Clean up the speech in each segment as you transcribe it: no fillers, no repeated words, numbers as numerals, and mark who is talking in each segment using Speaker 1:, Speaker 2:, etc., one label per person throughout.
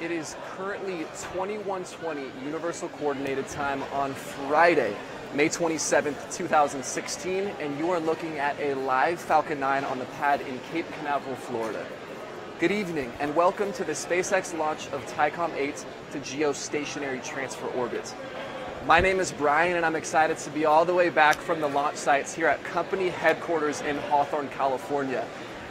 Speaker 1: It is currently 21:20 Universal Coordinated Time on Friday, May 27th, 2016, and you are looking at a live Falcon 9 on the pad in Cape Canaveral, Florida. Good evening, and welcome to the SpaceX launch of Thaicom 8 to geostationary transfer orbit. My name is Brian, and I'm excited to be all the way back from the launch sites here at company headquarters in Hawthorne, California.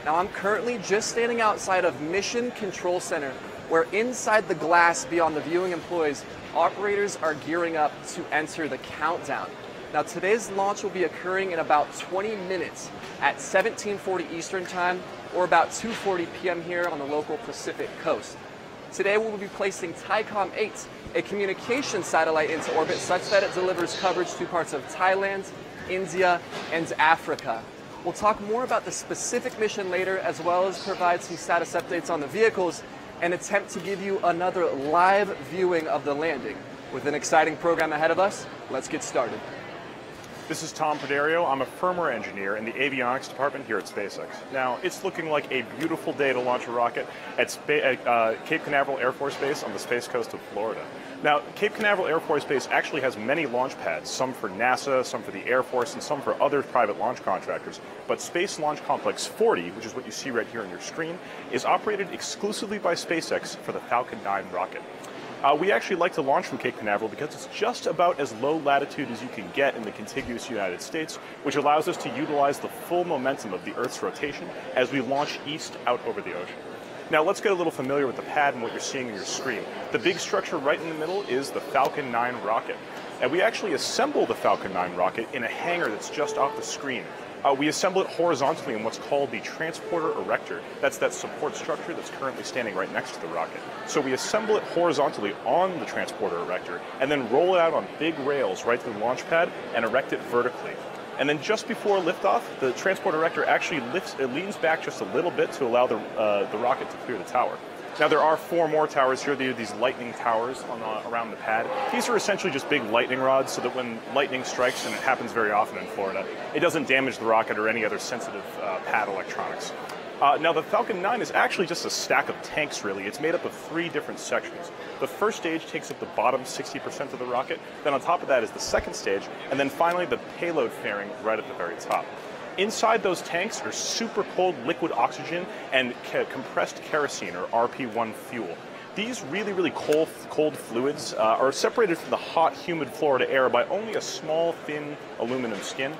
Speaker 1: Now, I'm currently just standing outside of Mission Control Center, where inside the glass beyond the viewing employees, operators are gearing up to enter the countdown. Now, today's launch will be occurring in about 20 minutes at 1740 Eastern Time, or about 2:40 p.m. here on the local Pacific coast. Today, we will be placing Thaicom 8, a communication satellite, into orbit such that it delivers coverage to parts of Thailand, India, and Africa. We'll talk more about the specific mission later, as well as provide some status updates on the vehicles and attempt to give you another live viewing of the landing. With an exciting program ahead of us, let's get started.
Speaker 2: This is Tom Poderio. I'm a firmware engineer in the avionics department here at SpaceX. Now, it's looking like a beautiful day to launch a rocket at Cape Canaveral Air Force Base on the space coast of Florida. Now, Cape Canaveral Air Force Base actually has many launch pads, some for NASA, some for the Air Force, and some for other private launch contractors. But Space Launch Complex 40, which is what you see right here on your screen, is operated exclusively by SpaceX for the Falcon 9 rocket. We actually like to launch from Cape Canaveral because it's just about as low latitude as you can get in the contiguous United States, which allows us to utilize the full momentum of the Earth's rotation as we launch east out over the ocean. Now let's get a little familiar with the pad and what you're seeing on your screen. The big structure right in the middle is the Falcon 9 rocket. And we actually assemble the Falcon 9 rocket in a hangar that's just off the screen. We assemble it horizontally in what's called the transporter erector. That's that support structure that's currently standing right next to the rocket. So we assemble it horizontally on the transporter erector and then roll it out on big rails right to the launch pad and erect it vertically. And then just before liftoff, the transporter erector actually leans back just a little bit to allow the rocket to clear the tower. Now, there are 4 more towers here. They are these lightning towers around the pad. These are essentially just big lightning rods so that when lightning strikes, and it happens very often in Florida, it doesn't damage the rocket or any other sensitive pad electronics. Now, the Falcon 9 is actually just a stack of tanks, really. It's made up of 3 different sections. The first stage takes up the bottom 60% of the rocket. Then on top of that is the second stage. And then finally, the payload fairing right at the very top. Inside those tanks are super cold liquid oxygen and compressed kerosene, or RP1 fuel. These really, really cold fluids are separated from the hot, humid Florida air by only a small, thin aluminum skin,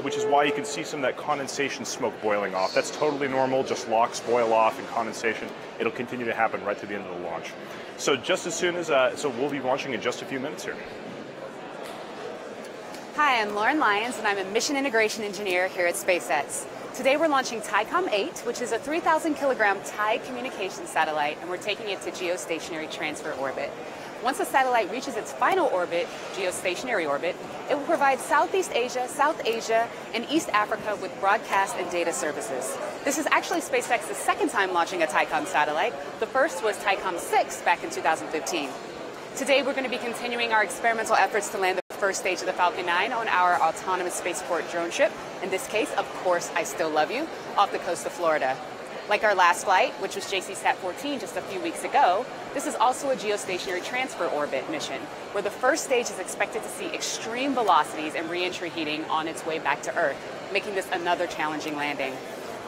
Speaker 2: which is why you can see some of that condensation smoke boiling off. That's totally normal, just LOX boil off and condensation. It'll continue to happen right to the end of the launch. So just as soon as, so we'll be launching in just a few minutes here.
Speaker 3: Hi, I'm Lauren Lyons, and I'm a mission integration engineer here at SpaceX. Today we're launching Thaicom 8, which is a 3,000 kilogram Thai communication satellite, and we're taking it to geostationary transfer orbit. Once the satellite reaches its final orbit, geostationary orbit, it will provide Southeast Asia, South Asia, and East Africa with broadcast and data services. This is actually SpaceX's second time launching a Thaicom satellite. The first was Thaicom 6 back in 2015. Today we're going to be continuing our experimental efforts to land the first stage of the Falcon 9 on our autonomous spaceport drone ship. In this case, of course, I Still Love You, off the coast of Florida. Like our last flight, which was JCSat-14 just a few weeks ago, this is also a geostationary transfer orbit mission, where the first stage is expected to see extreme velocities and re-entry heating on its way back to Earth, making this another challenging landing.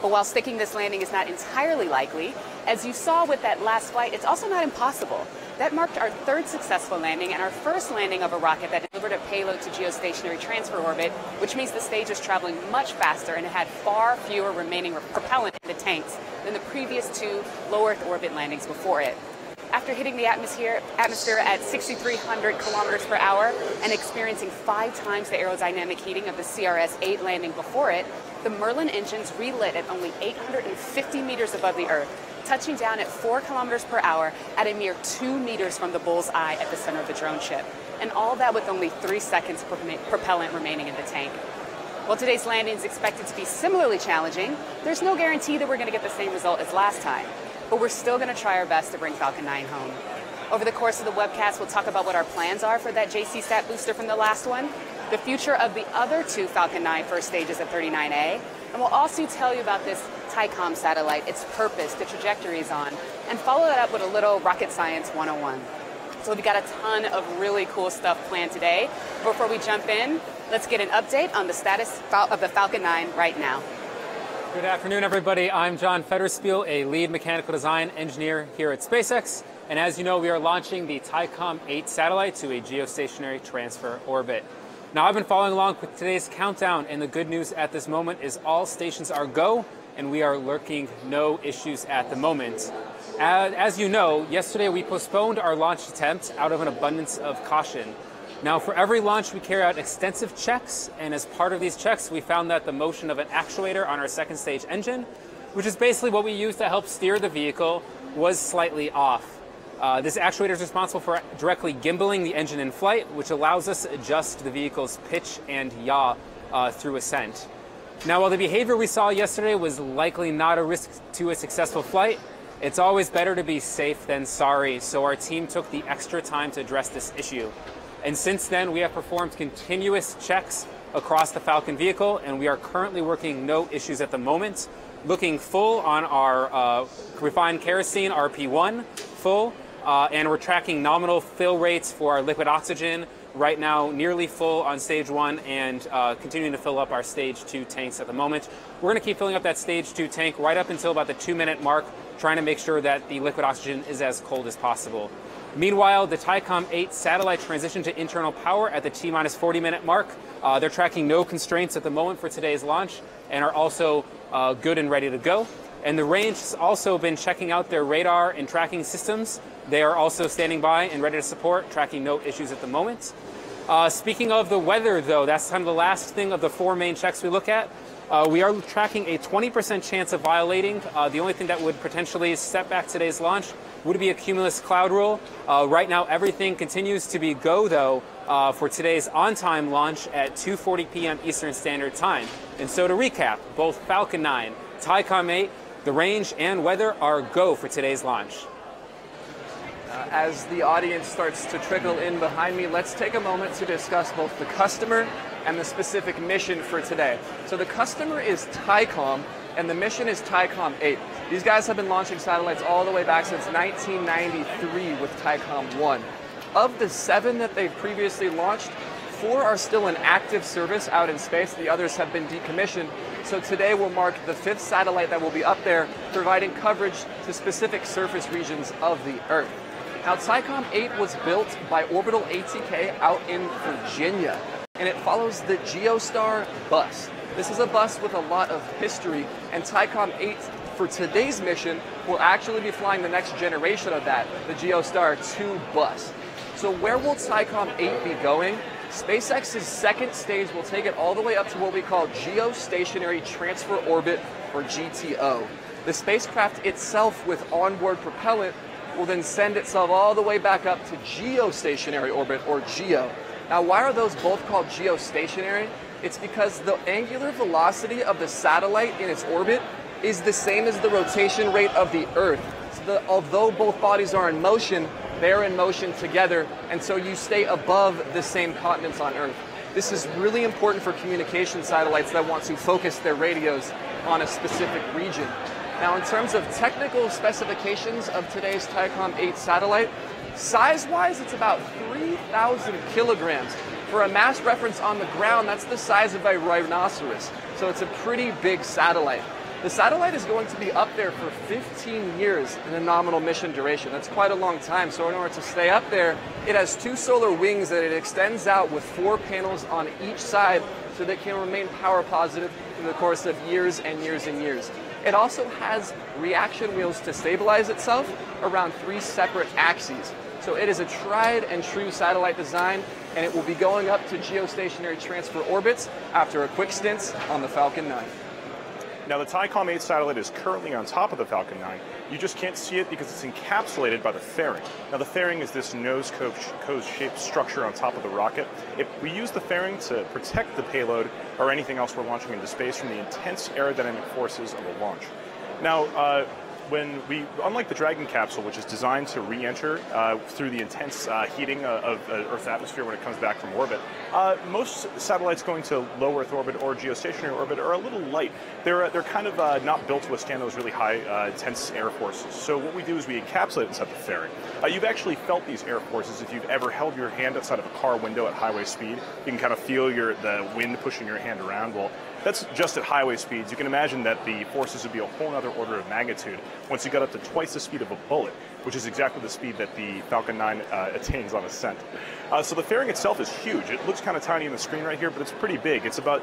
Speaker 3: But while sticking this landing is not entirely likely, as you saw with that last flight, it's also not impossible. That marked our 3rd successful landing and our first landing of a rocket that delivered a payload to geostationary transfer orbit, which means the stage was traveling much faster and it had far fewer remaining propellant in the tanks than the previous 2 low Earth orbit landings before it. After hitting the atmosphere at 6,300 kilometers per hour and experiencing 5 times the aerodynamic heating of the CRS-8 landing before it, the Merlin engines relit at only 850 meters above the Earth, touching down at 4 kilometers per hour at a mere 2 meters from the bull's eye at the center of the drone ship. And all that with only 3 seconds propellant remaining in the tank. While today's landing is expected to be similarly challenging, there's no guarantee that we're going to get the same result as last time. But we're still going to try our best to bring Falcon 9 home. Over the course of the webcast, we'll talk about what our plans are for that JCSat booster from the last one, the future of the other 2 Falcon 9 first stages at 39A, and we'll also tell you about this Thaicom satellite, its purpose, the trajectory it's on, and follow that up with a little rocket science 101. So we've got a ton of really cool stuff planned today. Before we jump in, let's get an update on the status of the Falcon 9 right now.
Speaker 4: Good afternoon, everybody. I'm John Federspiel, a lead mechanical design engineer here at SpaceX. And as you know, we are launching the Thaicom 8 satellite to a geostationary transfer orbit. Now, I've been following along with today's countdown, and the good news at this moment is all stations are go, and we are lurking no issues at the moment. As you know, yesterday we postponed our launch attempt out of an abundance of caution. Now, for every launch, we carry out extensive checks, and as part of these checks, we found that the motion of an actuator on our second stage engine, which is basically what we use to help steer the vehicle, was slightly off. This actuator is responsible for directly gimbaling the engine in flight, which allows us to adjust the vehicle's pitch and yaw through ascent. Now, while the behavior we saw yesterday was likely not a risk to a successful flight, it's always better to be safe than sorry, so our team took the extra time to address this issue. And since then, we have performed continuous checks across the Falcon vehicle, and we are currently working no issues at the moment. Looking full on our refined kerosene, RP1, full. And we're tracking nominal fill rates for our liquid oxygen. Right now, nearly full on stage 1 and continuing to fill up our stage 2 tanks at the moment. We're going to keep filling up that stage 2 tank right up until about the 2-minute mark, trying to make sure that the liquid oxygen is as cold as possible. Meanwhile, the Thaicom 8 satellite transitioned to internal power at the T-minus 40-minute mark. They're tracking no constraints at the moment for today's launch and are also good and ready to go. And the range has also been checking out their radar and tracking systems. They are also standing by and ready to support, tracking no issues at the moment. Speaking of the weather, though, that's kind of the last thing of the 4 main checks we look at. We are tracking a 20% chance of violating. The only thing that would potentially set back today's launch would be a cumulus cloud rule. Right now, everything continues to be go, though, for today's on-time launch at 2:40 p.m. Eastern Standard Time. And so to recap, both Falcon 9, Thaicom 8, the range and weather are go for today's launch.
Speaker 1: As the audience starts to trickle in behind me, let's take a moment to discuss both the customer and the specific mission for today. So the customer is Thaicom, and the mission is Thaicom 8. These guys have been launching satellites all the way back since 1993 with Thaicom 1. Of the 7 that they've previously launched, 4 are still in active service out in space. The others have been decommissioned. So today will mark the 5th satellite that will be up there, providing coverage to specific surface regions of the Earth. Now, Thaicom 8 was built by Orbital ATK out in Virginia, and it follows the GeoStar bus. This is a bus with a lot of history, and Thaicom 8 for today's mission will actually be flying the next generation of that, the GeoStar 2 bus. So where will Thaicom 8 be going? SpaceX's second stage will take it all the way up to what we call Geostationary Transfer Orbit, or GTO. The spacecraft itself with onboard propellant will then send itself all the way back up to Geostationary Orbit, or GEO. Now, why are those both called geostationary? It's because the angular velocity of the satellite in its orbit is the same as the rotation rate of the Earth. So although both bodies are in motion, they're in motion together, and so you stay above the same continents on Earth. This is really important for communication satellites that want to focus their radios on a specific region. Now, in terms of technical specifications of today's Thaicom 8 satellite, size-wise, it's about 3,000 kilograms. For a mass reference on the ground, that's the size of a rhinoceros. So it's a pretty big satellite. The satellite is going to be up there for 15 years in a nominal mission duration. That's quite a long time. So in order to stay up there, it has 2 solar wings that it extends out with 4 panels on each side so that it can remain power positive through the course of years and years and years. It also has reaction wheels to stabilize itself around 3 separate axes. So it is a tried and true satellite design, and it will be going up to geostationary transfer orbits after a quick stint on the Falcon 9.
Speaker 2: Now, the Thaicom 8 satellite is currently on top of the Falcon 9. You just can't see it because it's encapsulated by the fairing. Now, the fairing is this nose cone-shaped structure on top of the rocket. We use the fairing to protect the payload or anything else we're launching into space from the intense aerodynamic forces of a launch. Now, unlike the Dragon capsule, which is designed to re-enter through the intense heating of Earth's atmosphere when it comes back from orbit, most satellites going to low Earth orbit or geostationary orbit are a little light. They're kind of not built to withstand those really high, intense air forces. So what we do is we encapsulate inside the fairing. You've actually felt these air forces if you've ever held your hand outside of a car window at highway speed. You can kind of feel the wind pushing your hand around. Well, that's just at highway speeds. You can imagine that the forces would be a whole other order of magnitude once you got up to twice the speed of a bullet, which is exactly the speed that the Falcon 9 attains on ascent. So the fairing itself is huge. It looks kind of tiny on the screen right here, but it's pretty big. It's about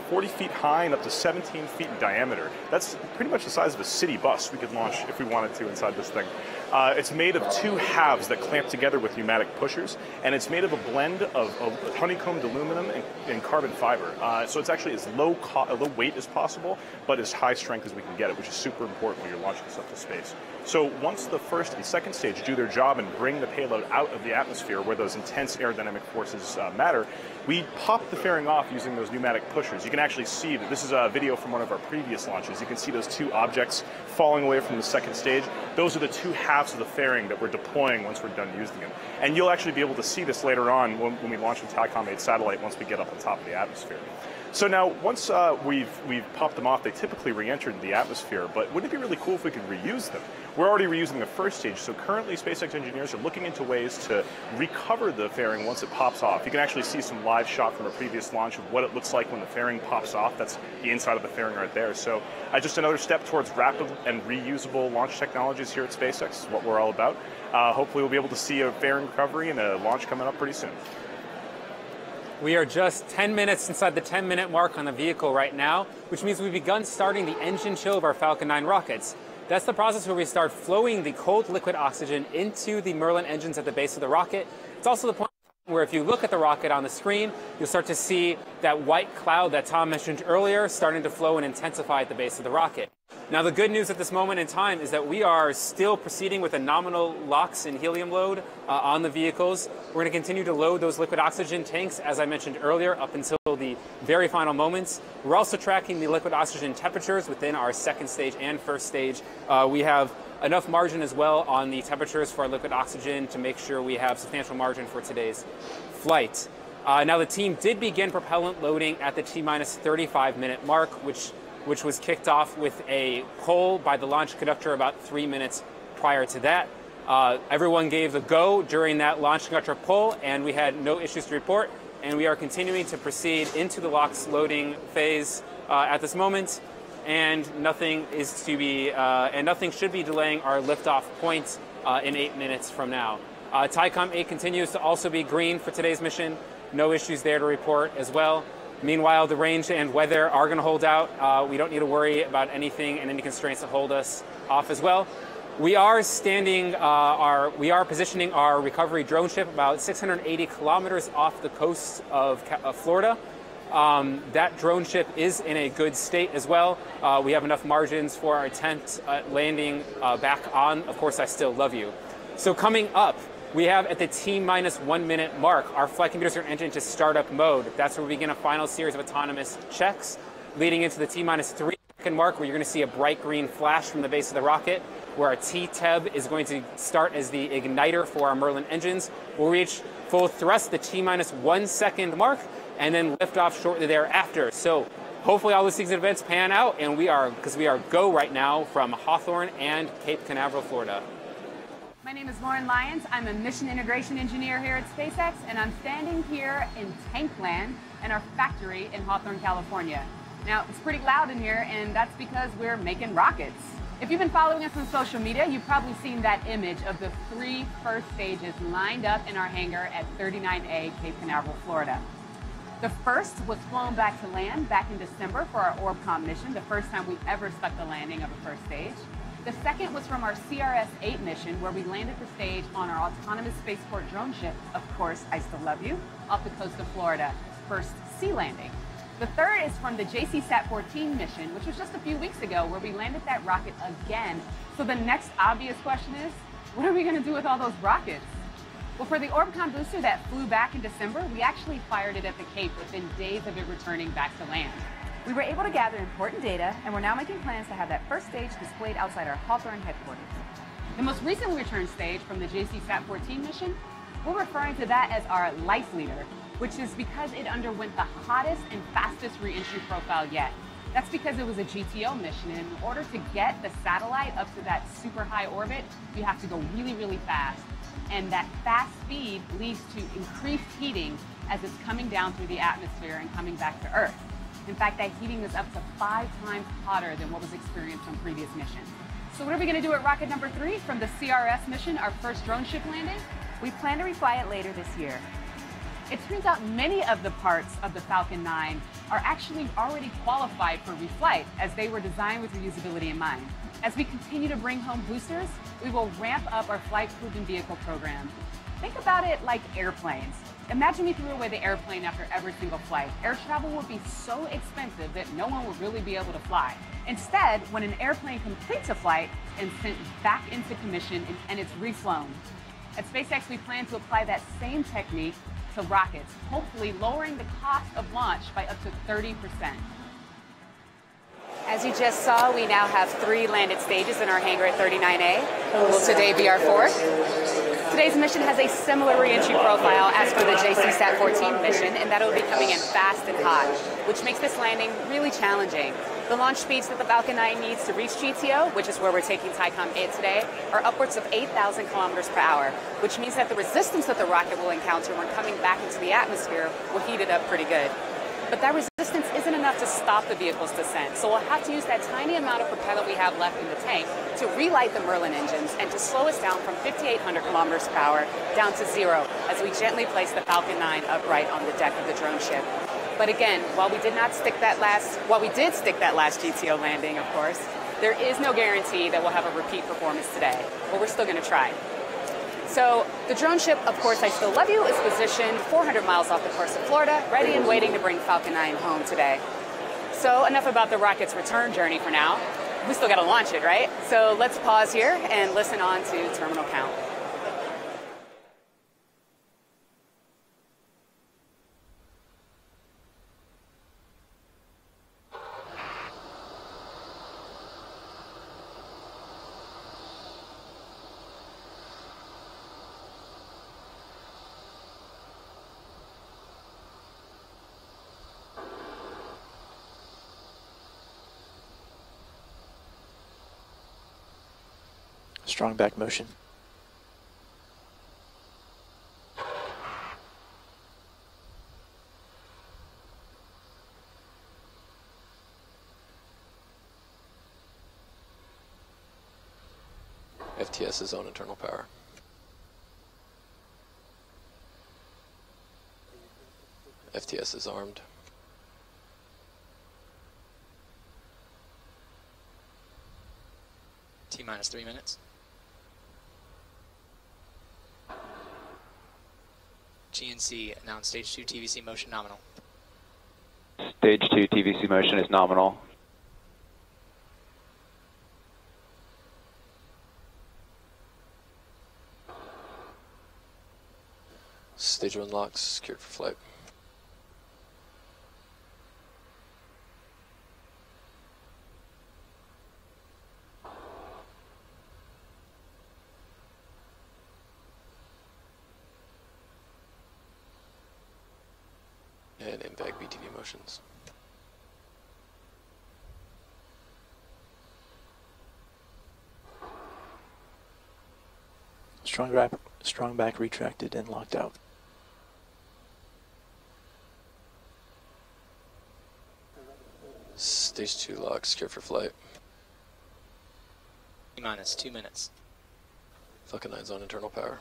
Speaker 2: 40 feet high and up to 17 feet in diameter. That's pretty much the size of a city bus we could launch if we wanted to inside this thing. It's made of two halves that clamp together with pneumatic pushers, and it's made of a blend of honeycombed aluminum and carbon fiber. So it's actually as low weight as possible, but as high strength as we can get it, which is super important when you're launching this up to space. So once the first and second stage do their job and bring the payload out of the atmosphere where those intense aerodynamic forces matter, we pop the fairing off using those pneumatic pushers. You can actually see that this is a video from one of our previous launches. You can see those two objects falling away from the second stage. Those are the two halves of the fairing that we're deploying once we're done using them. And you'll actually be able to see this later on when we launch the Thaicom 8 satellite once we get up on top of the atmosphere. So now, once we've popped them off, they typically re-entered the atmosphere, but wouldn't it be really cool if we could reuse them? We're already reusing the first stage, so currently SpaceX engineers are looking into ways to recover the fairing once it pops off. You can actually see some live shot from a previous launch of what it looks like when the fairing pops off. That's the inside of the fairing right there. So just another step towards rapid and reusable launch technologies here at SpaceX is what we're all about. Hopefully we'll be able to see a fairing recovery and a launch coming up pretty soon.
Speaker 4: We are just 10 minutes inside the 10-minute mark on the vehicle right now, which means we've begun starting the engine chill of our Falcon 9 rockets. That's the process where we start flowing the cold liquid oxygen into the Merlin engines at the base of the rocket. It's also the point where if you look at the rocket on the screen, you'll start to see that white cloud that Tom mentioned earlier starting to flow and intensify at the base of the rocket. Now, the good news at this moment in time is that we are still proceeding with a nominal LOX and helium load on the vehicles. We're going to continue to load those liquid oxygen tanks, as I mentioned earlier, up until the very final moments. We're also tracking the liquid oxygen temperatures within our second stage and first stage. We have enough margin as well on the temperatures for our liquid oxygen to make sure we have substantial margin for today's flight. Now, the team did begin propellant loading at the T-minus 35-minute mark, which was kicked off with a poll by the launch conductor about 3 minutes prior to that. Everyone gave the go during that launch conductor poll, and we had no issues to report. And we are continuing to proceed into the LOX loading phase at this moment, and nothing should be delaying our liftoff point in 8 minutes from now. Thaicom 8 continues to also be green for today's mission. No issues there to report as well. Meanwhile, the range and weather are going to hold out. We don't need to worry about anything and any constraints to hold us off as well. We are positioning our recovery drone ship about 680 kilometers off the coast of Florida. That drone ship is in a good state as well. We have enough margins for our attempt at landing back on Of Course I Still Love You. So coming up, we have at the T-minus 1 minute mark, our flight computers are entering into startup mode. That's where we begin a final series of autonomous checks, leading into the T-minus 3 second mark, where you're going to see a bright green flash from the base of the rocket, where our T-TEB is going to start as the igniter for our Merlin engines. We'll reach full thrust, the T-minus 1 second mark, and then lift off shortly thereafter. So hopefully all these events pan out, and we are go right now from Hawthorne and Cape Canaveral, Florida.
Speaker 3: My name is Lauren Lyons. I'm a mission integration engineer here at SpaceX, and I'm standing here in Tankland in our factory in Hawthorne, California. Now, it's pretty loud in here, and that's because we're making rockets. If you've been following us on social media, you've probably seen that image of the 3 first stages lined up in our hangar at 39A, Cape Canaveral, Florida. The first was flown back to land back in December for our OrbCom mission, the first time we ever stuck the landing of a first stage. The second was from our CRS-8 mission, where we landed the stage on our autonomous spaceport drone ship, Of Course I Still Love You, off the coast of Florida, first sea landing. The third is from the JCSat-14 mission, which was just a few weeks ago, where we landed that rocket again. So the next obvious question is, what are we going to do with all those rockets? Well, for the OrbCom booster that flew back in December, we actually fired it at the Cape within days of it returning back to land. We were able to gather important data, and we're now making plans to have that first stage displayed outside our Hawthorne headquarters. The most recently returned stage from the JC-SAT-14 mission, we're referring to that as our life leader, which is because it underwent the hottest and fastest re-entry profile yet. That's because it was a GTO mission, and in order to get the satellite up to that super high orbit, you have to go really, really fast. And that fast speed leads to increased heating as it's coming down through the atmosphere and coming back to Earth. In fact, that heating is up to 5 times hotter than what was experienced on previous missions. So what are we going to do at rocket number 3 from the CRS mission, our first drone ship landing? We plan to refly it later this year. It turns out many of the parts of the Falcon 9 are actually already qualified for reflight, as they were designed with reusability in mind. As we continue to bring home boosters, we will ramp up our flight-proven vehicle program. Think about it like airplanes. Imagine we threw away the airplane after every single flight. Air travel would be so expensive that no one would really be able to fly. Instead, when an airplane completes a flight and sent back into commission and it's reflown. At SpaceX, we plan to apply that same technique to rockets, hopefully lowering the cost of launch by up to 30%. As you just saw, we now have 3 landed stages in our hangar at 39A. Will today be our 4th? Today's mission has a similar re-entry profile as for the JC-SAT-14 mission, in that it will be coming in fast and hot, which makes this landing really challenging. The launch speeds that the Falcon 9 needs to reach GTO, which is where we're taking Thaicom 8 today, are upwards of 8,000 kilometers per hour, which means that the resistance that the rocket will encounter when coming back into the atmosphere will heat it up pretty good. But that resistance isn't enough to stop the vehicle's descent, so we'll have to use that tiny amount of propellant we have left in the tank to relight the Merlin engines and to slow us down from 5,800 kilometers per hour down to 0 as we gently place the Falcon 9 upright on the deck of the drone ship. But again, while we did stick that last GTO landing, of course, there is no guarantee that we'll have a repeat performance today, but we're still going to try. So the drone ship, of course, I Still Love You, is positioned 400 miles off the coast of Florida, ready and waiting to bring Falcon 9 home today. So enough about the rocket's return journey for now. We still got to launch it, right? So let's pause here and listen on to terminal count.
Speaker 5: Strong back motion.
Speaker 6: FTS is on internal power. FTS is armed.
Speaker 7: T-minus 3 minutes. GNC announced stage 2 TVC motion nominal.
Speaker 8: Stage 2 TVC motion is nominal.
Speaker 6: Stage 1 locks secured for flight. And in-bag BTV motions.
Speaker 5: Strong back retracted and locked out.
Speaker 6: Stage 2 lock secured for flight.
Speaker 7: T-minus 2 minutes.
Speaker 6: Falcon 9's on internal power.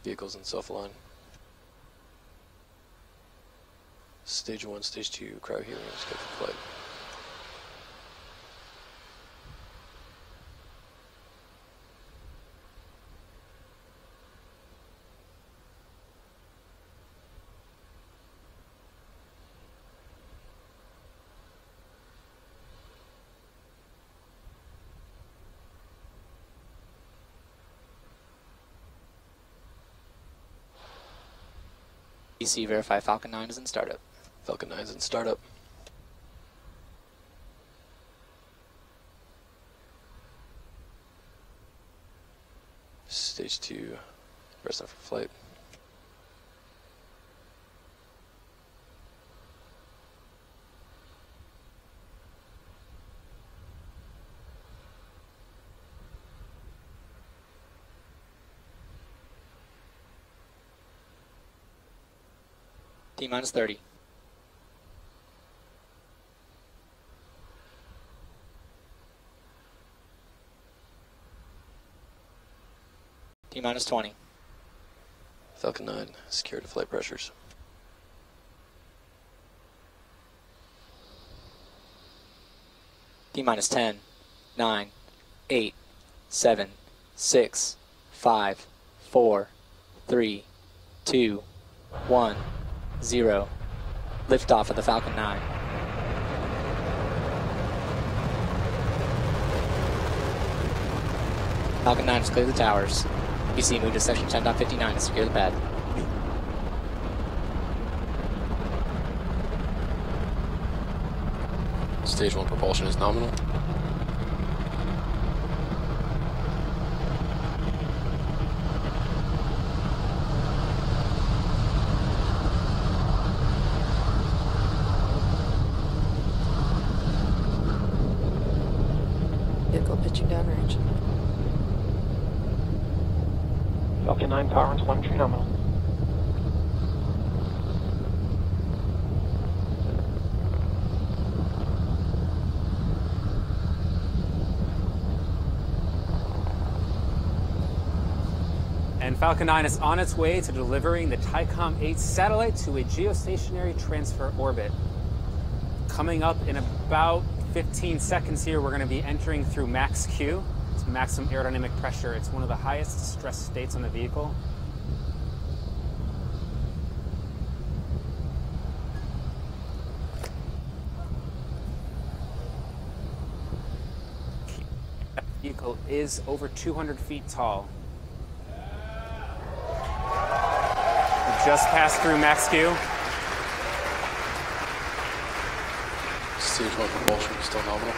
Speaker 6: Vehicles in self-align. Stage 1, Stage 2, cryo helium scheduled for flight.
Speaker 7: TVC verify Falcon 9 is in startup.
Speaker 6: Falcon 9 is in startup. Stage 2, rest up for flight.
Speaker 7: T-minus 30. T-minus 20.
Speaker 6: Falcon 9, secure to flight pressures.
Speaker 7: T-minus 10, 9, 8, 7, 6, 5, 4, 3, 2, 1, 0. Liftoff of the Falcon 9. Falcon 9 has cleared the towers. BC moved to section 10.59 to secure the pad.
Speaker 6: Stage 1 propulsion is nominal.
Speaker 9: Vehicle pitching downrange.
Speaker 5: Falcon 9 power and telemetry nominal.
Speaker 4: And Falcon 9 is on its way to delivering the Thaicom 8 satellite to a geostationary transfer orbit. Coming up in about 15 seconds here, we're going to be entering through max Q. It's maximum aerodynamic pressure. It's one of the highest stress states on the vehicle. That vehicle is over 200 feet tall. We just passed through max Q.
Speaker 6: Stage 1 propulsion is still nominal.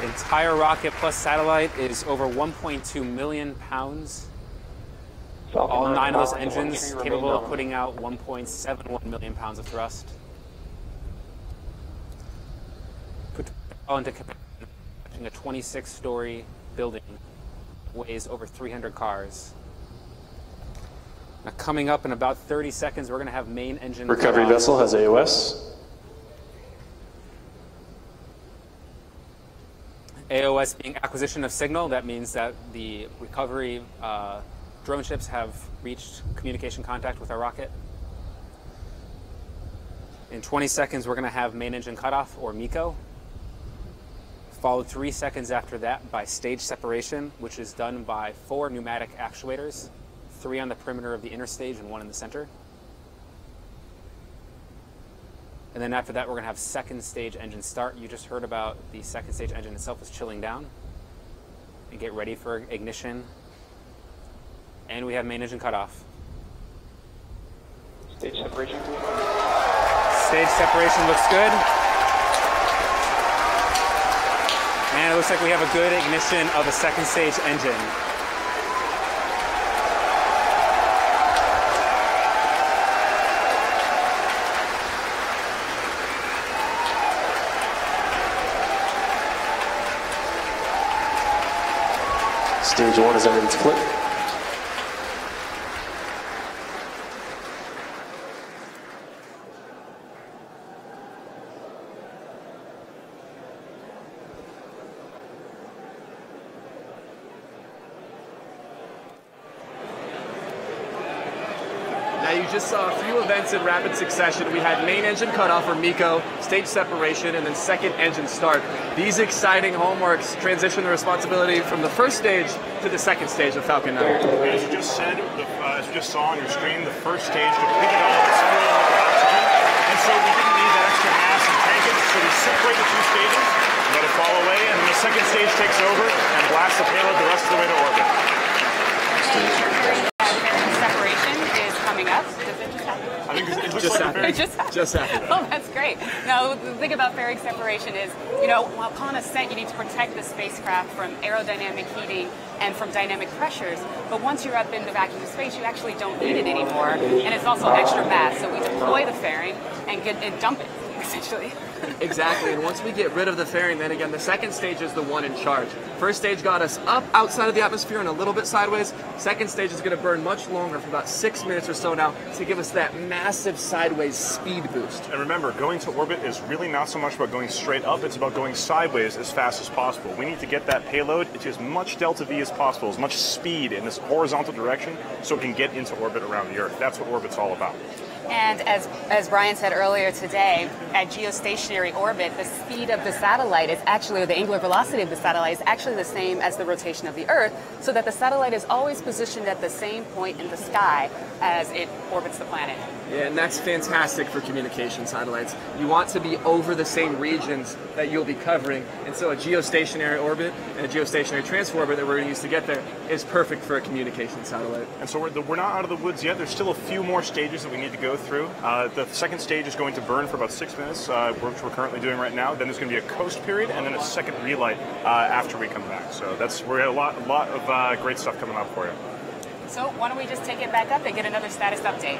Speaker 4: Entire rocket plus satellite is over 1.2 million pounds. All 9 of those engines capable of putting out 1.71 million pounds of thrust. Put all into comparison, a 26-story building weighs over 300 cars. Now, coming up in about 30 seconds, we're going to have main engine
Speaker 5: Recovery vessel has AOS.
Speaker 4: AOS being acquisition of signal. That means that the recovery drone ships have reached communication contact with our rocket. In 20 seconds, we're going to have main engine cutoff, or MECO, followed 3 seconds after that by stage separation, which is done by 4 pneumatic actuators, 3 on the perimeter of the inner stage and 1 in the center. And then after that, we're going to have second stage engine start. You just heard about the second stage engine itself is chilling down. And get ready for ignition. And we have main engine cutoff.
Speaker 5: Stage separation.
Speaker 4: Stage separation looks good. And it looks like we have a good ignition of the second stage engine.
Speaker 5: Stage 1 is under its flip.
Speaker 1: Now you just saw a few events in rapid succession. We had main engine cutoff, or MECO, stage separation, and then second engine start. These exciting homeworks transition the responsibility from the first stage to the second stage of Falcon 9.
Speaker 2: As you just said, as you just saw on your screen, the first stage completed all of its fuel without time, and so we didn't need that extra mass and tank it, so we separate the 2 stages, let it fall away, and then the second stage takes over and blasts the payload the rest of the way to orbit.
Speaker 3: Separation is coming up. Does it just happen?
Speaker 2: I think
Speaker 1: just happened. Just happened.
Speaker 3: Oh, that's great. Now, the thing about fairing separation is, while upon ascent, you need to protect the spacecraft from aerodynamic heating and from dynamic pressures. But once you're up in the vacuum of space, you actually don't need it anymore. And it's also extra mass. So we deploy the fairing and dump it, essentially.
Speaker 1: Exactly, and once we get rid of the fairing, then again, the second stage is the one in charge. First stage got us up outside of the atmosphere and a little bit sideways. Second stage is going to burn much longer, for about 6 minutes or so now, to give us that massive sideways speed boost.
Speaker 2: And remember, going to orbit is really not so much about going straight up, it's about going sideways as fast as possible. We need to get that payload to as much delta V as possible, as much speed in this horizontal direction, so it can get into orbit around the Earth. That's what orbit's all about.
Speaker 3: And as Brian said earlier today, at geostationary orbit, the speed of the satellite is actually, or the angular velocity of the satellite is actually the same as the rotation of the Earth, so that the satellite is always positioned at the same point in the sky as it orbits the planet.
Speaker 1: Yeah, and that's fantastic for communication satellites. You want to be over the same regions that you'll be covering, and so a geostationary orbit and a geostationary transfer orbit that we're going to use to get there is perfect for a communication satellite.
Speaker 2: And so we're not out of the woods yet. There's still a few more stages that we need to go through. The second stage is going to burn for about 6 minutes, which we're currently doing right now. Then there's going to be a coast period, and then a second relight after we come back. So we're a lot of great stuff coming up for you.
Speaker 3: So why don't we just take it back up and get another status update?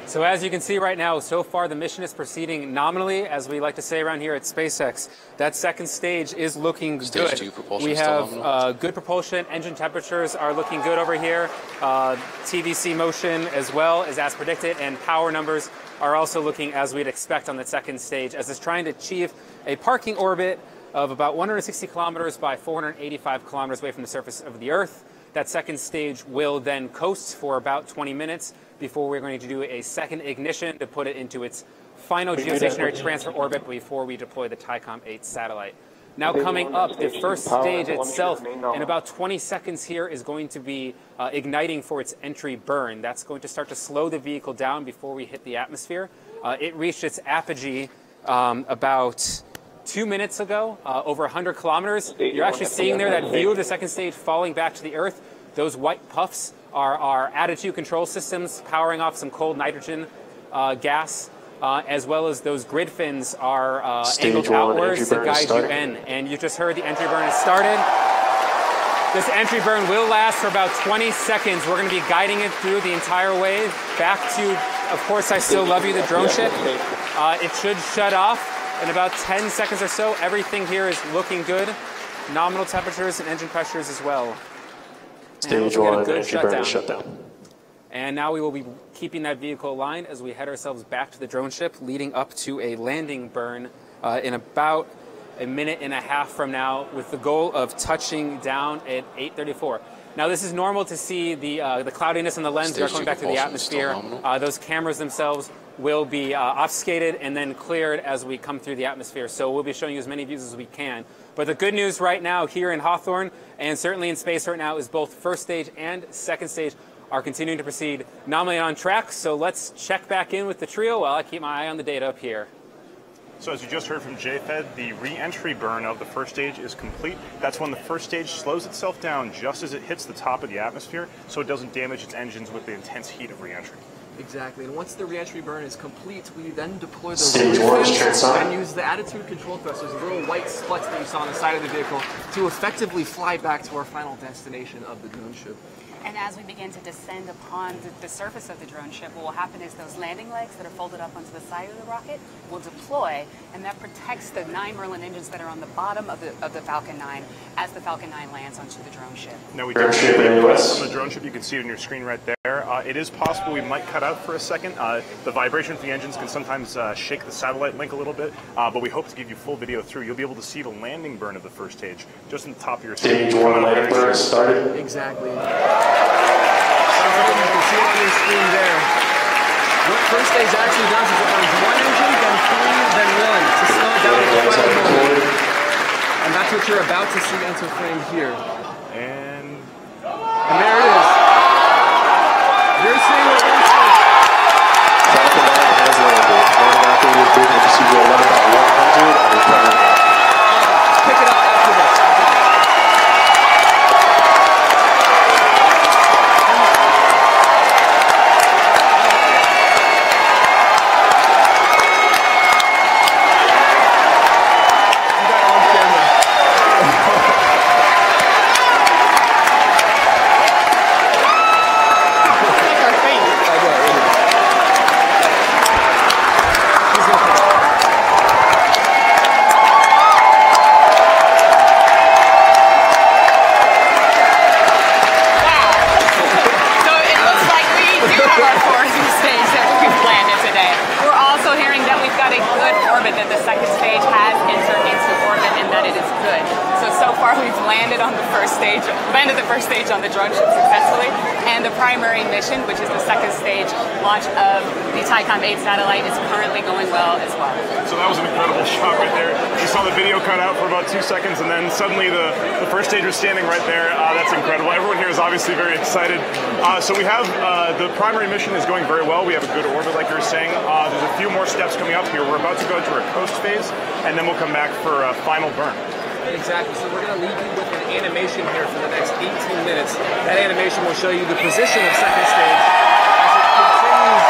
Speaker 4: So as you can see right now, so far the mission is proceeding nominally, as we like to say around here at SpaceX. That second stage is looking good.
Speaker 6: Stage 2 propulsion.
Speaker 4: We have good propulsion. Engine temperatures are looking good over here. TVC motion as well is as predicted, and power numbers are also looking as we'd expect on the second stage, as it's trying to achieve a parking orbit of about 160 kilometers by 485 kilometers away from the surface of the Earth. That second stage will then coast for about 20 minutes before we're going to do a second ignition to put it into its final geostationary transfer orbit before we deploy the Thaicom 8 satellite. Now coming up, the first stage itself, in about 20 seconds here, is going to be igniting for its entry burn. That's going to start to slow the vehicle down before we hit the atmosphere. It reached its apogee about 2 minutes ago, over 100 kilometers. You're actually seeing there that view of the second stage falling back to the Earth. Those white puffs are our attitude control systems powering off some cold nitrogen gas, as well as those grid fins are angled outwards to guide you in. And you just heard the entry burn has started. This entry burn will last for about 20 seconds. We're going to be guiding it through the entire way back to, of course, I Still Love You, the drone ship. It should shut off in about 10 seconds or so. Everything here is looking good. Nominal temperatures and engine pressures as well.
Speaker 6: Stage 1, entry burn shutdown.
Speaker 4: And now we will be keeping that vehicle aligned as we head ourselves back to the drone ship, leading up to a landing burn in about a minute and a half from now, with the goal of touching down at 8:34. Now, this is normal to see the cloudiness in the lens. They're coming back to the atmosphere. Those cameras themselves will be obfuscated and then cleared as we come through the atmosphere. So we'll be showing you as many views as we can. But the good news right now here in Hawthorne, and certainly in space right now, is both first stage and second stage are continuing to proceed nominally on track. So let's check back in with the trio while I keep my eye on the data up here.
Speaker 2: So as you just heard from JFED, the re-entry burn of the first stage is complete. That's when the first stage slows itself down just as it hits the top of the atmosphere, so it doesn't damage its engines with the intense heat of re-entry.
Speaker 1: Exactly, and once the re-entry burn is complete, we then deploy those
Speaker 6: Stage 1 is transonic.
Speaker 1: and use the attitude control thrusters, the little white sluts that you saw on the side of the vehicle, to effectively fly back to our final destination of the drone ship.
Speaker 3: And as we begin to descend upon the surface of the drone ship, what will happen is those landing legs that are folded up onto the side of the rocket will deploy, and that protects the 9 Merlin engines that are on the bottom of the Falcon 9 as the Falcon 9 lands onto the drone ship.
Speaker 2: Now we don't see the press on the drone ship. You can see it on your screen right there. It is possible we might cut out for a second. The vibration of the engines can sometimes shake the satellite link a little bit, but we hope to give you full video through. You'll be able to see the landing burn of the first stage just on the top of your screen.
Speaker 6: Stage 1 landing burn started.
Speaker 1: Exactly. You can see it on your screen there. What first stage actually does is it runs one engine, then 3, then 1 to slow it down to 12 mode. And that's what you're about to see enter frame here.
Speaker 2: And
Speaker 1: there it is. You're seeing what we're seeing.
Speaker 6: Falcon 9 has landed. Landing operator is moving to procedure 11 about 100 and recovery.
Speaker 1: Pick it up after this.
Speaker 3: we've got a good orbit that the second stage has entered into orbit and that it is good. So far we've landed the first stage on the drone ship successfully, and the primary mission, which is the second stage launch of the Thaicom 8 satellite, is currently going well as well.
Speaker 2: So that was an incredible shot right there. You saw the video cut out for about 2 seconds, and then suddenly the first stage was standing right there. That's incredible. Everyone here is obviously very excited. So we have the primary mission is going very well. We have a good orbit, like you were saying. There's a few more steps coming up here. We're about to go through a coast phase, and then we'll come back for a final burn.
Speaker 1: Exactly. So we're going to leave you with an animation here for the next 18 minutes. That animation will show you the position of second stage as it continues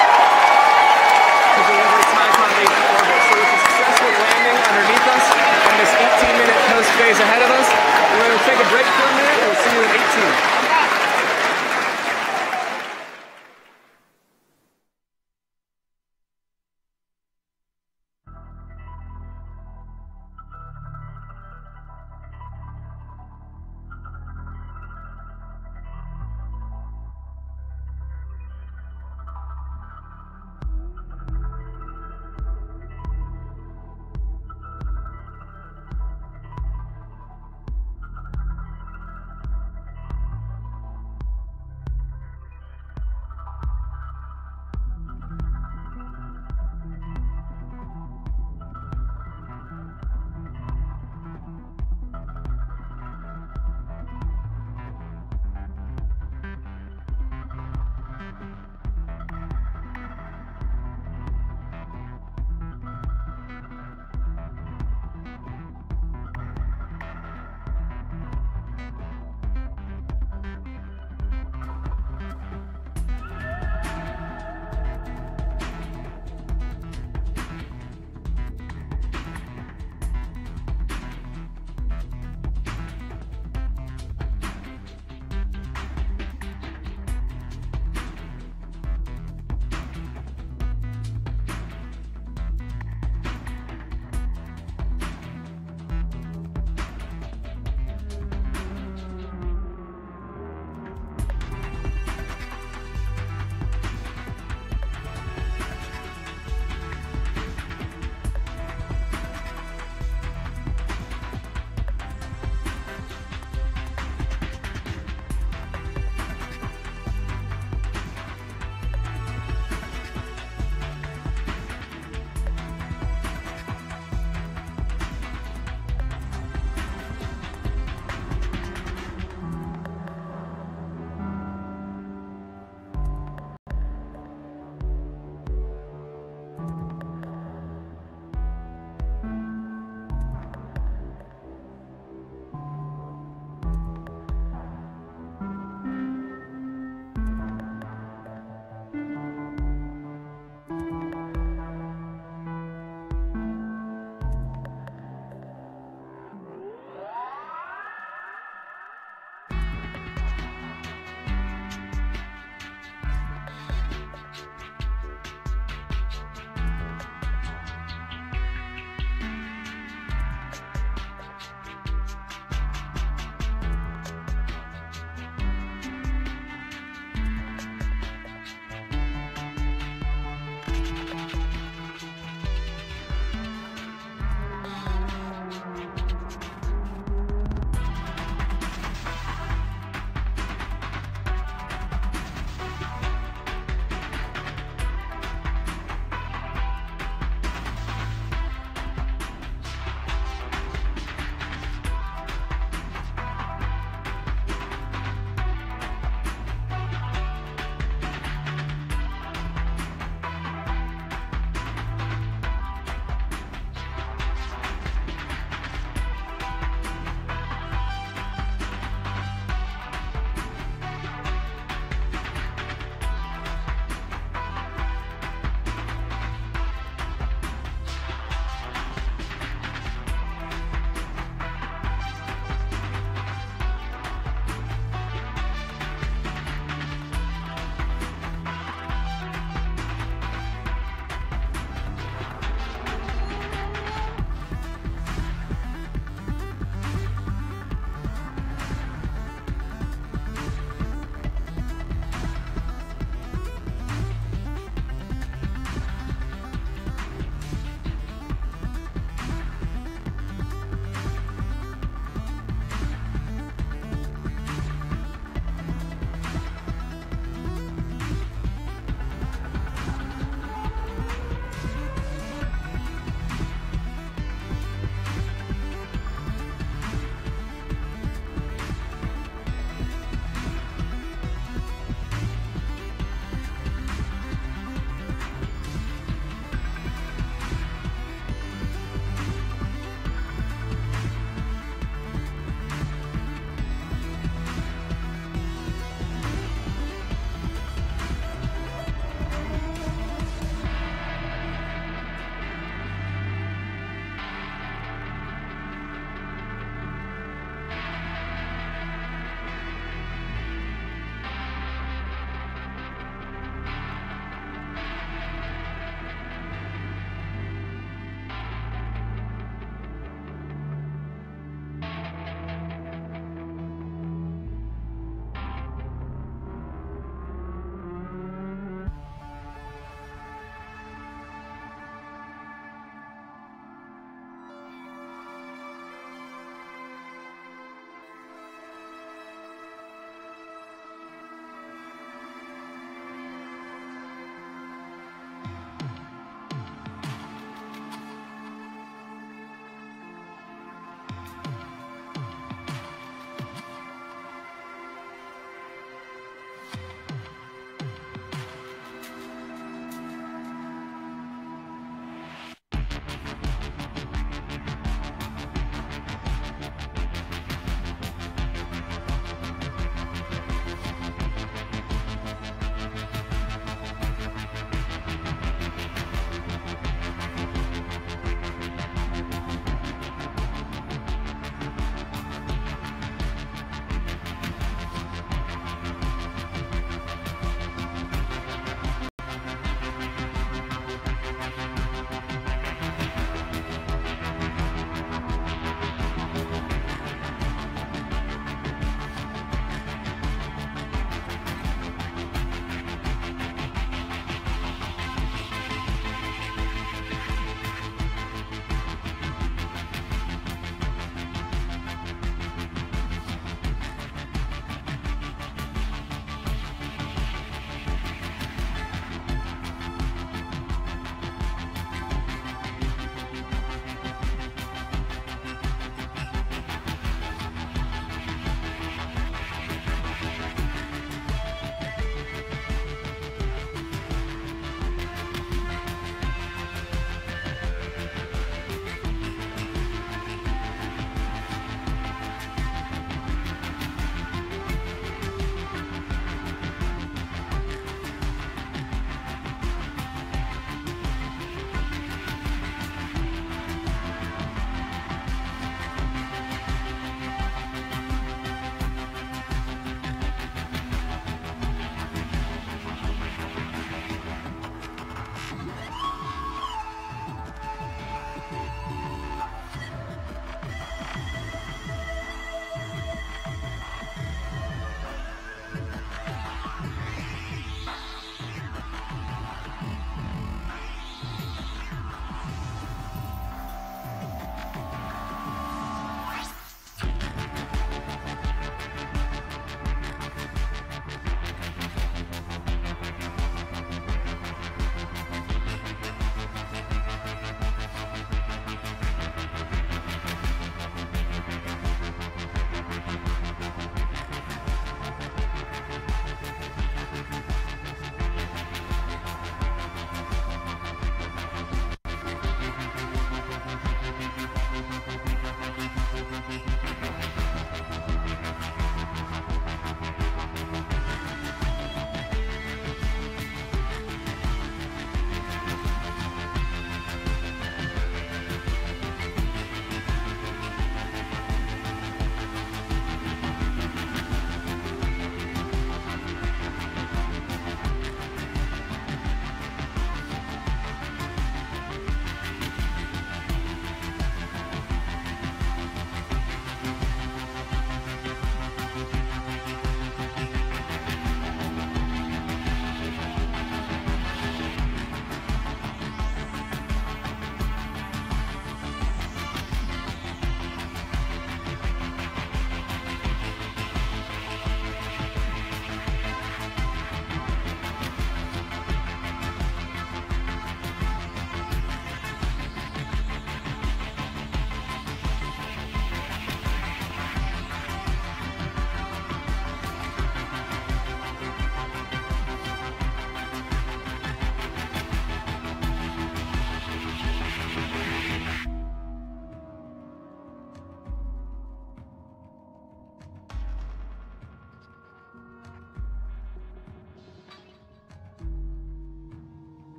Speaker 1: to deliver Thaicom 8 to orbit. So with a successful landing underneath us and this 18-minute coast phase ahead of us, we're going to take a break for a minute and we'll see you in 18.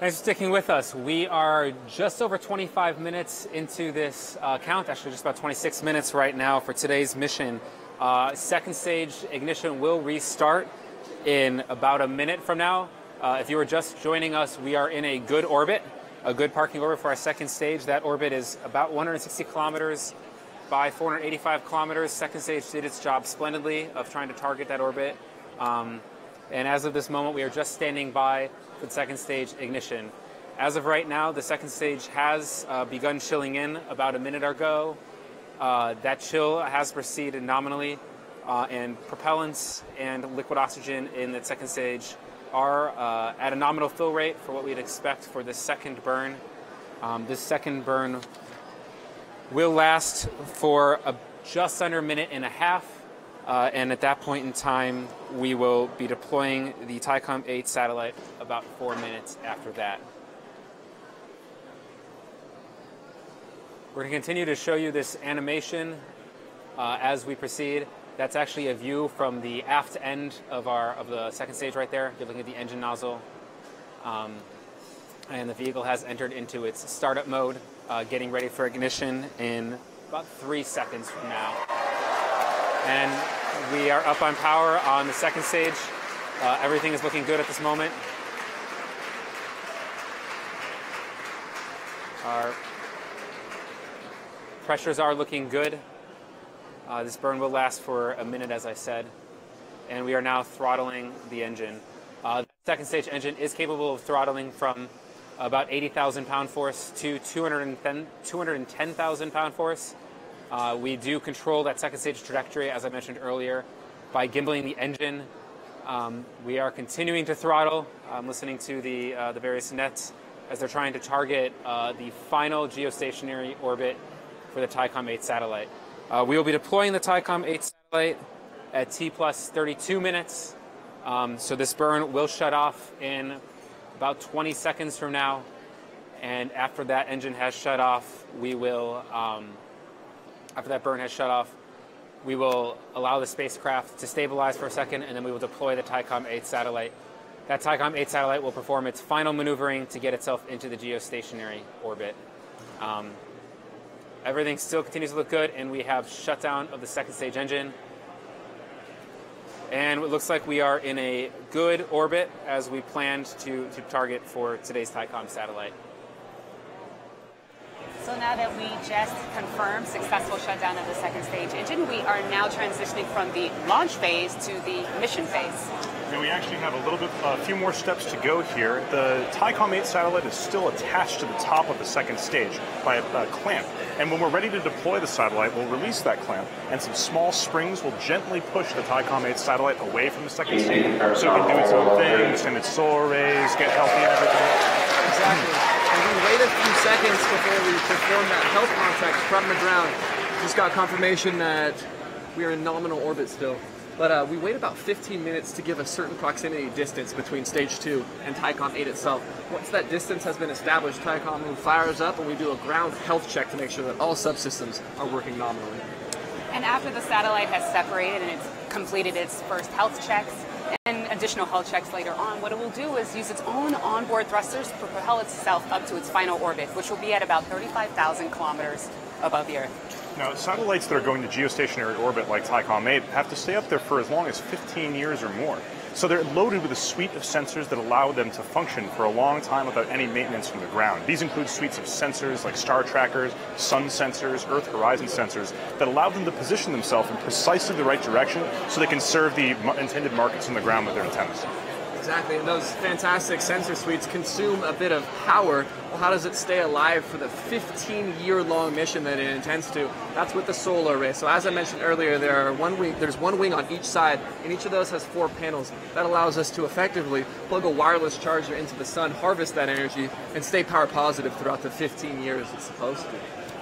Speaker 4: Thanks for sticking with us. We are just over 25 minutes into this count, actually just about 26 minutes right now for today's mission. Second stage ignition will restart in about a minute from now. If you were just joining us, we are in a good orbit, a good parking orbit for our second stage. That orbit is about 160 kilometers by 485 kilometers. Second stage did its job splendidly of trying to target that orbit. And as of this moment, we are just standing by for the second stage ignition. As of right now, the second stage has begun chilling in about a minute ago. That chill has proceeded nominally, and propellants and liquid oxygen in the second stage are at a nominal fill rate for what we'd expect for the second burn. This second burn will last for just under a minute and a half. And at that point in time, we will be deploying the Thaicom 8 satellite about 4 minutes after that. We're going to continue to show you this animation as we proceed. That's actually a view from the aft end of the second stage right there. You're looking at the engine nozzle. And the vehicle has entered into its startup mode, getting ready for ignition in about 3 seconds from now. And we are up on power on the second stage. Everything is looking good at this moment. Our pressures are looking good. This burn will last for a minute, as I said. And we are now throttling the engine. The second stage engine is capable of throttling from about 80,000 pound force to 210,000 pound force. We do control that second stage trajectory, as I mentioned earlier, by gimbaling the engine. We are continuing to throttle, listening to the various nets as they're trying to target the final geostationary orbit for the Thaicom 8 satellite. We will be deploying the Thaicom 8 satellite at T plus 32 minutes. So this burn will shut off in about 20 seconds from now. And after that engine has shut off, we will... After that burn has shut off, we will allow the spacecraft to stabilize for a second, and then we will deploy the Thaicom 8 satellite. That Thaicom 8 satellite will perform its final maneuvering to get itself into the geostationary orbit. Everything still continues to look good, and we have shutdown of the second stage engine. And it looks like we are in a good orbit as we planned to target for today's Thaicom satellite.
Speaker 3: So now that we just confirmed successful shutdown of the second stage engine, we are now transitioning from the launch phase to the mission phase.
Speaker 2: And we actually have a few more steps to go here. The Thaicom 8 satellite is still attached to the top of the second stage by a clamp. And when we're ready to deploy the satellite, we'll release that clamp, and some small springs will gently push the Thaicom 8 satellite away from the second stage so it can do its own thing, send its solar rays, get healthy and everything.
Speaker 1: Exactly. And we wait a few seconds before we perform that health contact from the ground. Just got confirmation that we are in nominal orbit still. But we wait about 15 minutes to give a certain proximity distance between stage 2 and Thaicom 8 itself. Once that distance has been established, Thaicom fires up and we do a ground health check to make sure that all subsystems are working nominally.
Speaker 3: And after the satellite has separated and it's completed its first health checks, and additional health checks later on, what it will do is use its own onboard thrusters to propel itself up to its final orbit, which will be at about 35,000 kilometers above the Earth.
Speaker 2: Now, satellites that are going to geostationary orbit like Thaicom 8 have to stay up there for as long as 15 years or more. So they're loaded with a suite of sensors that allow them to function for a long time without any maintenance from the ground. These include suites of sensors like star trackers, sun sensors, Earth horizon sensors that allow them to position themselves in precisely the right direction so they can serve the intended markets on the ground with their antennas.
Speaker 1: Exactly, and those fantastic sensor suites consume a bit of power. Well, how does it stay alive for the 15-year-long mission that it intends to? That's with the solar array. So as I mentioned earlier, there's one wing on each side, and each of those has 4 panels. That allows us to effectively plug a wireless charger into the sun, harvest that energy, and stay power positive throughout the 15 years it's supposed to.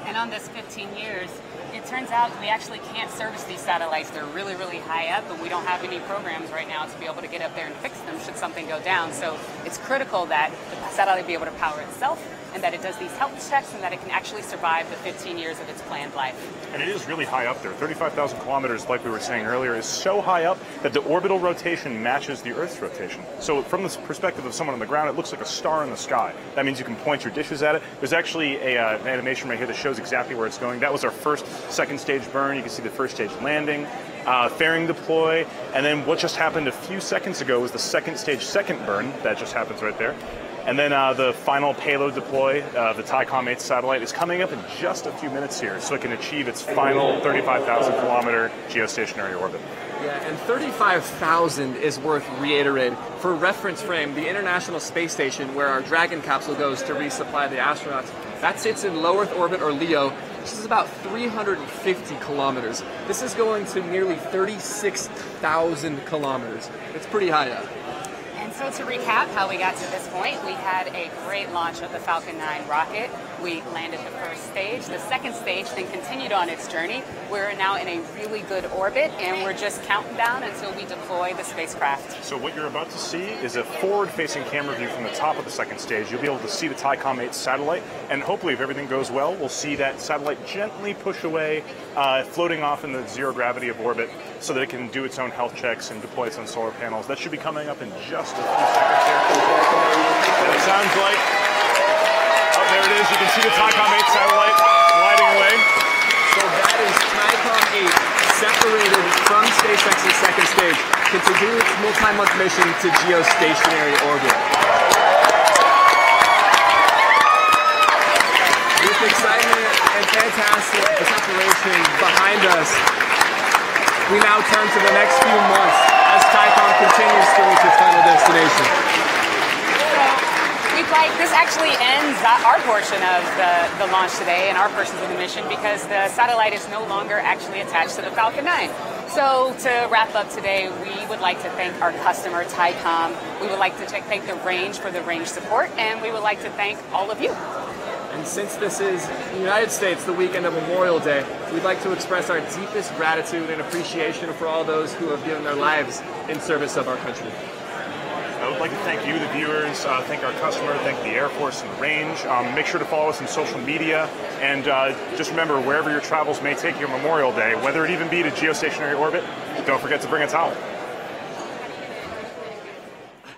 Speaker 3: And on this 15 years, It turns out we actually can't service these satellites. They're really, really high up, but we don't have any programs right now to be able to get up there and fix them should something go down. So it's critical that the satellite be able to power itself, and that it does these health checks, and that it can actually survive the 15 years of its planned life.
Speaker 2: And it is really high up there. 35,000 kilometers, like we were saying earlier, is so high up that the orbital rotation matches the Earth's rotation. So from the perspective of someone on the ground, it looks like a star in the sky. That means you can point your dishes at it. There's actually an animation right here that shows exactly where it's going. That was our first second stage burn. You can see the first stage landing, fairing deploy, and then what just happened a few seconds ago was the second stage second burn. That just happens right there. And then the final payload deploy, the Thaicom 8 satellite, is coming up in just a few minutes here, so it can achieve its final 35,000 kilometer geostationary orbit.
Speaker 1: Yeah, and 35,000 is worth reiterating. For reference frame, the International Space Station, where our Dragon capsule goes to resupply the astronauts, that sits in low Earth orbit, or LEO. This is about 350 kilometers. This is going to nearly 36,000 kilometers. It's pretty high up.
Speaker 3: And so to recap how we got to this point, we had a great launch of the Falcon 9 rocket. We landed the first stage. The second stage then continued on its journey. We're now in a really good orbit, and we're just counting down until we deploy the spacecraft.
Speaker 2: So what you're about to see is a forward-facing camera view from the top of the second stage. You'll be able to see the Thaicom 8 satellite, and hopefully, if everything goes well, we'll see that satellite gently push away, floating off in the zero gravity of orbit, so that it can do its own health checks and deploy its own solar panels. That should be coming up in just a few seconds here. And it sounds like, oh, there it is. You can see the Thaicom 8 satellite gliding away.
Speaker 1: So that is Thaicom 8 separated from SpaceX's second stage to do its multi-month mission to geostationary orbit. With excitement and fantastic preparation behind us, we now turn to the next few months as Thaicom continues to reach its final destination.
Speaker 3: This actually ends our portion of the launch today and our portions of the mission, because the satellite is no longer actually attached to the Falcon 9. So to wrap up today, we would like to thank our customer, Thaicom. We would like to thank the range for the range support, and we would like to thank all of you.
Speaker 1: And since this is the United States, the weekend of Memorial Day, we'd like to express our deepest gratitude and appreciation for all those who have given their lives in service of our country.
Speaker 2: I would like to thank you, the viewers, thank our customer, thank the Air Force and the range. Make sure to follow us on social media, and just remember, wherever your travels may take you on Memorial Day, whether it even be to geostationary orbit, don't forget to bring a towel.